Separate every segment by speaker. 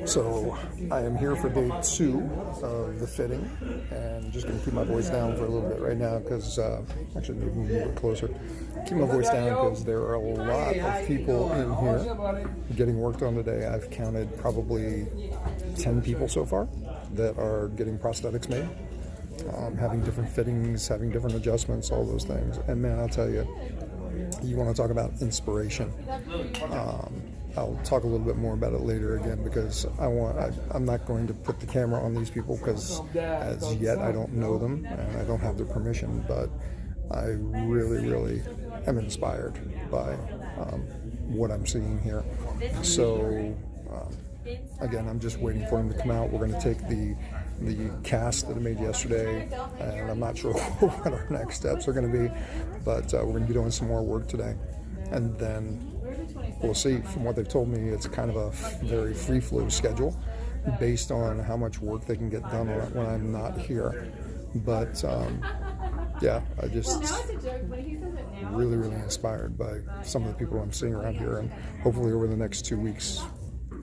Speaker 1: So I am here for day 2 of the fitting, and just going to keep my voice down for a little bit right now because actually maybe move a little bit closer. Keep my voice down because there are a lot of people in here getting worked on today. I've counted probably 10 people so far that are getting prosthetics made, having different fittings, having different adjustments, all those things. And man, I'll tell you, you want to talk about inspiration. I'll talk a little bit more about it later again because I'm not going to put the camera on these people because as yet I don't know them and I don't have their permission, but I really am inspired by what I'm seeing here. So again, I'm just waiting for them to come out. We're going to take the cast that I made yesterday, and I'm not sure what our next steps are going to be, but we're going to be doing some more work today, and then we'll see. From what they've told me, it's kind of a very free flow schedule based on how much work they can get done on it when I'm not here. But yeah, I just really inspired by some of the people I'm seeing around here, and hopefully over the next 2 weeks,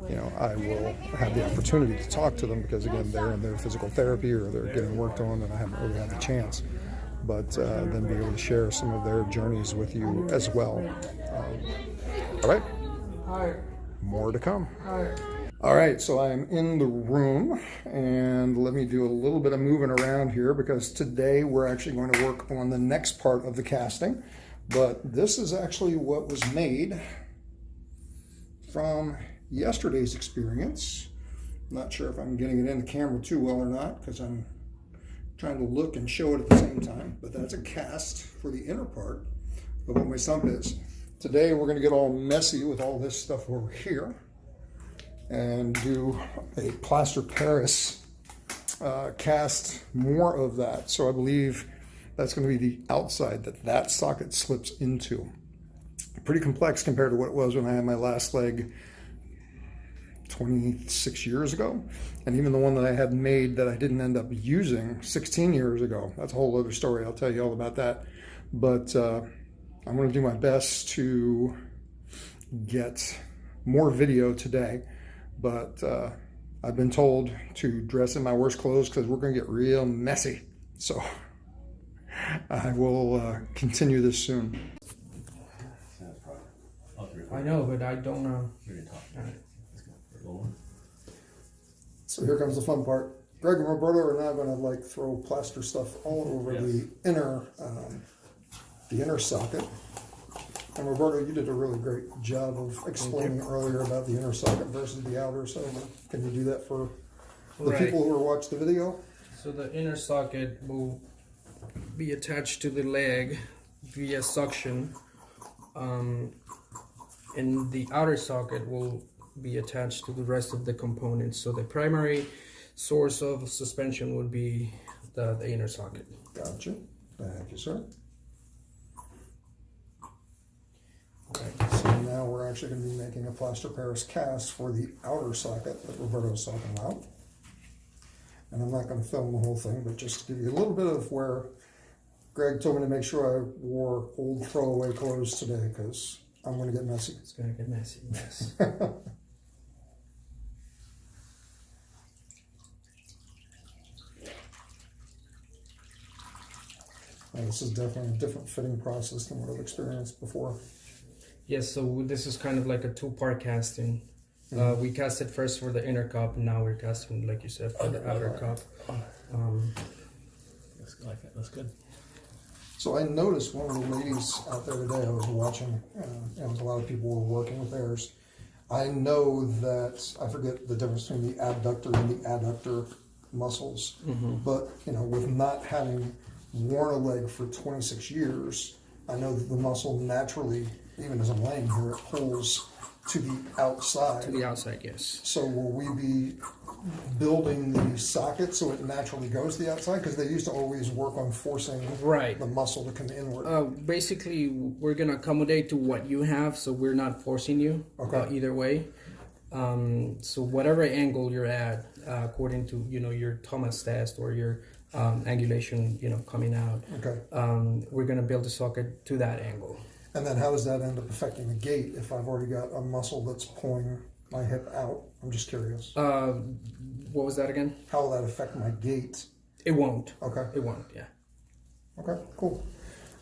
Speaker 1: you know, I will have the opportunity to talk to them because again, they're in their physical therapy or they're getting worked on, and I haven't really had the chance. But then be able to share some of their journeys with you as well. All right, more to come. All right, so I'm in the room, and let me do a little bit of moving around here because today we're actually going to work on the next part of the casting. But this is actually what was made from yesterday's experience. I'm not sure if I'm getting it in the camera too well or not because I'm trying to look and show it at the same time, but that's a cast for the inner part of what my stump is. Today we're going to get all messy with all this stuff over here and do a plaster Paris cast more of that. So I believe that's going to be the outside that socket slips into. Pretty complex compared to what it was when I had my last leg 26 years ago, and even the one that I had made that I didn't end up using 16 years ago. That's a whole other story. I'll tell you all about that. But I'm going to do my best to get more video today, but I've been told to dress in my worst clothes because we're going to get real messy. So I will continue this soon.
Speaker 2: I know, but I don't know.
Speaker 1: So here comes the fun part. Greg and Roberto are now going to like throw plaster stuff all over the inner socket. And Roberto, you did a really great job of explaining earlier about the inner socket versus the outer. So can you do that for the people who are watching the video?
Speaker 2: So the inner socket will be attached to the leg via suction, and the outer socket will be attached to the rest of the components. So the primary source of suspension would be the inner socket.
Speaker 1: Gotcha. Thank you, sir. Okay, so now we're actually going to be making a plaster Paris cast for the outer socket that Roberto was talking about. And I'm not going to film the whole thing, but just to give you a little bit of where Greg told me to make sure I wore old throwaway clothes today because I'm going to get messy.
Speaker 2: It's going to get messy, yes.
Speaker 1: And this is definitely a different fitting process than what I've experienced before.
Speaker 2: Yes, so this is kind of like a two-part casting. We casted first for the inner cup, and now we're casting, like you said, for the outer cup.
Speaker 3: Looks like that. Looks good.
Speaker 1: So I noticed one of the ladies out there today I was watching, and a lot of people were working with theirs. I know that, I forget the difference between the abductor and the adductor muscles, but you know, with not having worn a leg for 26 years, I know that the muscle naturally, even as I'm laying here, it pulls to the outside.
Speaker 2: To the outside, yes.
Speaker 1: So will we be building the socket so it naturally goes to the outside? Because they used to always work on forcing the muscle to come inward.
Speaker 2: Basically, we're going to accommodate to what you have, so we're not forcing you either way. So whatever angle you're at, according to, you know, your Thomas test or your angulation, you know, coming out, we're going to build the socket to that angle.
Speaker 1: And then how does that end up affecting the gait if I've already got a muscle that's pulling my hip out? I'm just curious.
Speaker 2: What was that again?
Speaker 1: How will that affect my gait?
Speaker 2: It won't.
Speaker 1: Okay.
Speaker 2: It won't. Yeah.
Speaker 1: Okay, cool.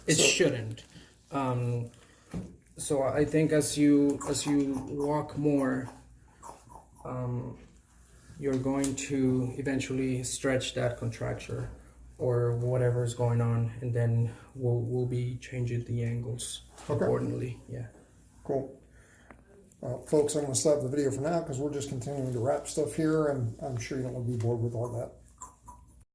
Speaker 2: It
Speaker 1: So-
Speaker 2: shouldn't. So I think as you walk more, you're going to eventually stretch that contracture or whatever is going on, and then we'll be changing the angles accordingly. Yeah.
Speaker 1: Cool. Folks, I'm going to stop the video for now because we're just continuing to wrap stuff here, and I'm sure you don't want to be bored with all that.